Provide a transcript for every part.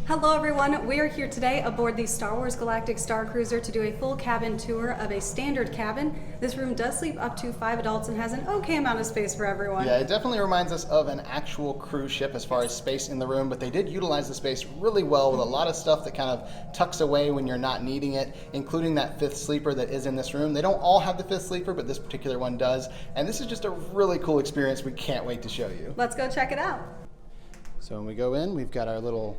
Hello everyone, we are here today aboard the Star Wars Galactic Starcruiser to do a full cabin tour of a standard cabin. This room does sleep up to 5 adults and has an okay amount of space for everyone. Yeah, it definitely reminds us of an actual cruise ship as far as space in the room, but they did utilize the space really well with a lot of stuff that kind of tucks away when you're not needing it, including that fifth sleeper that is in this room. They don't all have the fifth sleeper, but this particular one does, and this is just a really cool experience we can't wait to show you. Let's go check it out. So when we go in, we've got our little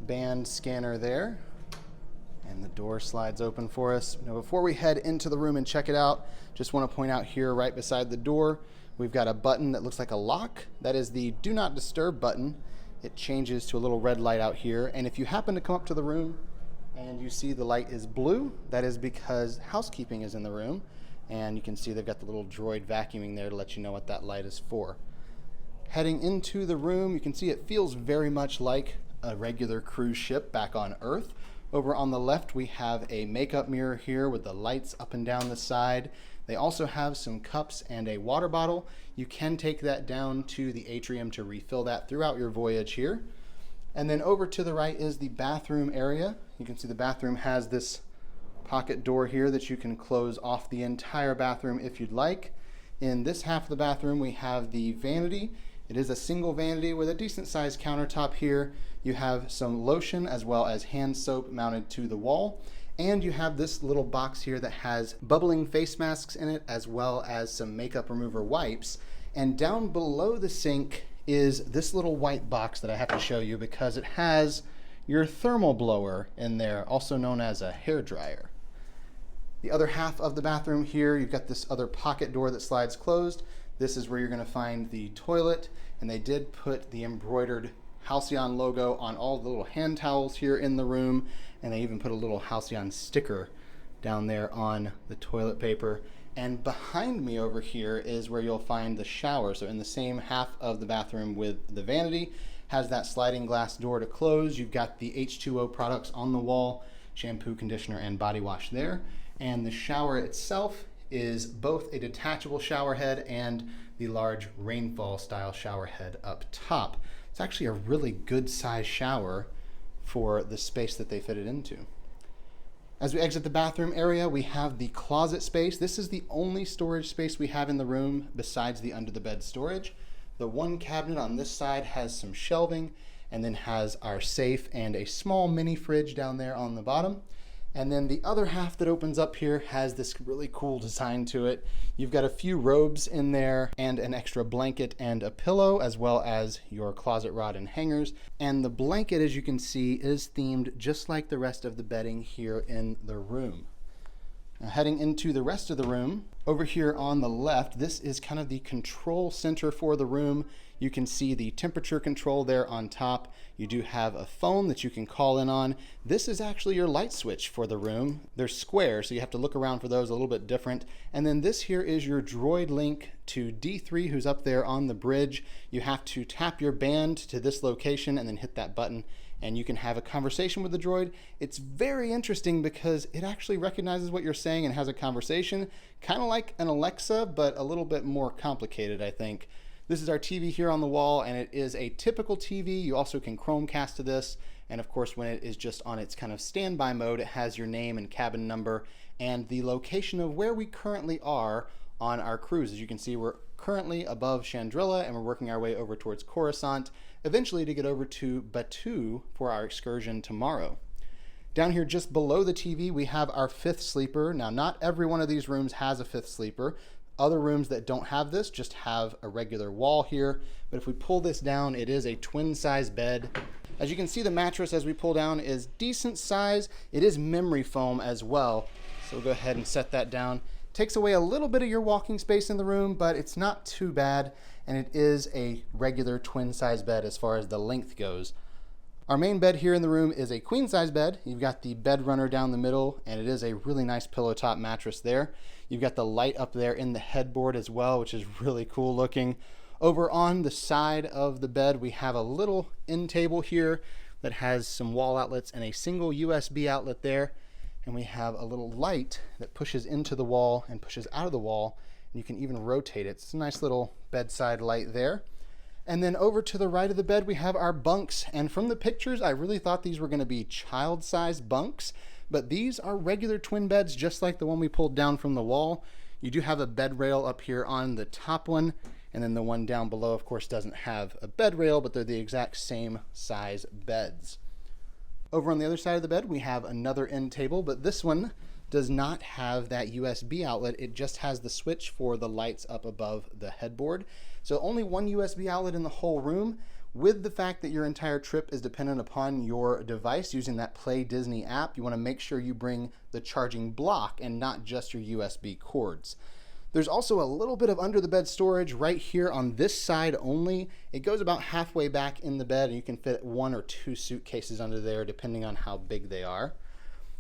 band scanner there, and the door slides open for us. Now, before we head into the room and check it out, just want to point out here right beside the door, we've got a button that looks like a lock. That is the do not disturb button. It changes to a little red light out here, and if you happen to come up to the room and you see the light is blue, that is because housekeeping is in the room, and you can see they've got the little droid vacuuming there to let you know what that light is for. Heading into the room, you can see it feels very much like a regular cruise ship back on Earth. Over on the left, we have a makeup mirror here with the lights up and down the side. They also have some cups and a water bottle. You can take that down to the atrium to refill that throughout your voyage here. And then over to the right is the bathroom area. You can see the bathroom has this pocket door here that you can close off the entire bathroom if you'd like. In this half of the bathroom, we have the vanity. It is a single vanity with a decent sized countertop here. You have some lotion as well as hand soap mounted to the wall. And you have this little box here that has bubbling face masks in it as well as some makeup remover wipes. And down below the sink is this little white box that I have to show you because it has your thermal blower in there, also known as a hair dryer. The other half of the bathroom here, you've got this other pocket door that slides closed. This is where you're going to find the toilet, and they did put the embroidered Halcyon logo on all the little hand towels here in the room, and they even put a little Halcyon sticker down there on the toilet paper. And behind me over here is where you'll find the shower. So in the same half of the bathroom with the vanity, has that sliding glass door to close. You've got the H2O products on the wall, shampoo, conditioner, and body wash there. And the shower itself is both a detachable shower head and the large rainfall style shower head up top. It's actually a really good size shower for the space that they fit it into. As we exit the bathroom area, we have the closet space. This is the only storage space we have in the room besides the under the bed storage. The one cabinet on this side has some shelving and then has our safe and a small mini fridge down there on the bottom. And then the other half that opens up here has this really cool design to it. You've got a few robes in there and an extra blanket and a pillow, as well as your closet rod and hangers. And the blanket, as you can see, is themed just like the rest of the bedding here in the room. Now, heading into the rest of the room, over here on the left, this is kind of the control center for the room. You can see the temperature control there on top. You do have a phone that you can call in on. This is actually your light switch for the room. They're square, so you have to look around for those, a little bit different. And then this here is your droid link to D3, who's up there on the bridge. You have to tap your band to this location and then hit that button, and you can have a conversation with the droid. It's very interesting because it actually recognizes what you're saying and has a conversation, kind of like an Alexa, but a little bit more complicated, I think. This is our TV here on the wall, and it is a typical TV. You also can Chromecast to this, and of course when it is just on its kind of standby mode, it has your name and cabin number and the location of where we currently are on our cruise. As you can see, we're currently above Chandrila and we're working our way over towards Coruscant, eventually to get over to Batuu for our excursion tomorrow. Down here just below the TV, we have our fifth sleeper. Now, not every one of these rooms has a fifth sleeper. Other rooms that don't have this just have a regular wall here. But if we pull this down, it is a twin size bed. As you can see, the mattress as we pull down is decent size. It is memory foam as well. So we'll go ahead and set that down. Takes away a little bit of your walking space in the room, but it's not too bad. And it is a regular twin size bed as far as the length goes. Our main bed here in the room is a queen size bed. You've got the bed runner down the middle, and it is a really nice pillow top mattress there. You've got the light up there in the headboard as well, which is really cool looking. Over on the side of the bed, we have a little end table here that has some wall outlets and a single USB outlet there. And we have a little light that pushes into the wall and pushes out of the wall, and you can even rotate it. It's a nice little bedside light there. And then over to the right of the bed, we have our bunks. And from the pictures, I really thought these were going to be child-sized bunks, but these are regular twin beds, just like the one we pulled down from the wall. You do have a bed rail up here on the top one, and then the one down below, of course, doesn't have a bed rail, but they're the exact same size beds. Over on the other side of the bed, we have another end table, but this one does not have that USB outlet. It just has the switch for the lights up above the headboard. So only one USB outlet in the whole room. With the fact that your entire trip is dependent upon your device using that Play Disney app, you want to make sure you bring the charging block and not just your USB cords. There's also a little bit of under the bed storage right here on this side only. It goes about halfway back in the bed, and you can fit 1 or 2 suitcases under there depending on how big they are.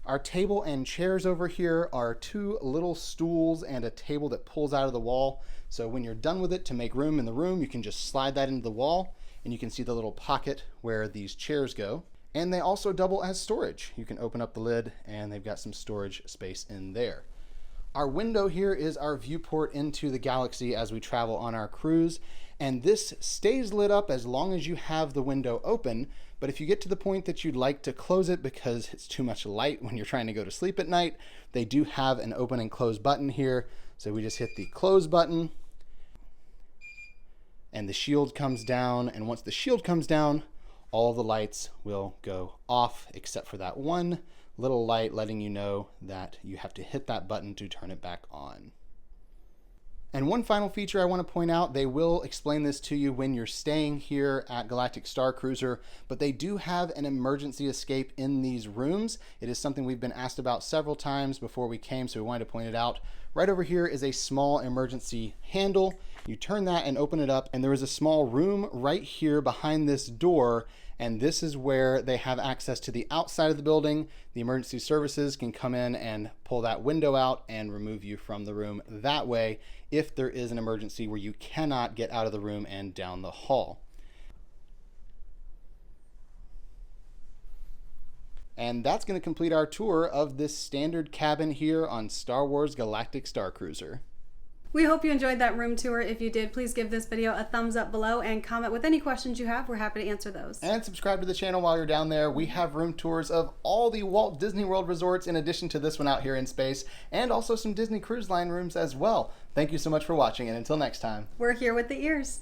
Our table and chairs over here are 2 little stools and a table that pulls out of the wall. So when you're done with it, to make room in the room, you can just slide that into the wall, and you can see the little pocket where these chairs go. And they also double as storage. You can open up the lid and they've got some storage space in there. Our window here is our viewport into the galaxy as we travel on our cruise, and this stays lit up as long as you have the window open. But if you get to the point that you'd like to close it because it's too much light when you're trying to go to sleep at night, they do have an open and close button here. So we just hit the close button and the shield comes down, and once the shield comes down, all the lights will go off except for that one little light letting you know that you have to hit that button to turn it back on. And one final feature I want to point out, they will explain this to you when you're staying here at Galactic Starcruiser, but they do have an emergency escape in these rooms. It is something we've been asked about several times before we came, so we wanted to point it out. Right over here is a small emergency handle. You turn that and open it up, and there is a small room right here behind this door, and this is where they have access to the outside of the building. The emergency services can come in and pull that window out and remove you from the room that way if there is an emergency where you cannot get out of the room and down the hall. And that's going to complete our tour of this standard cabin here on Star Wars Galactic Starcruiser. We hope you enjoyed that room tour. If you did, please give this video a thumbs up below and comment with any questions you have. We're happy to answer those. And subscribe to the channel while you're down there. We have room tours of all the Walt Disney World resorts in addition to this one out here in space, and also some Disney Cruise Line rooms as well. Thank you so much for watching, and until next time. We're here with the ears.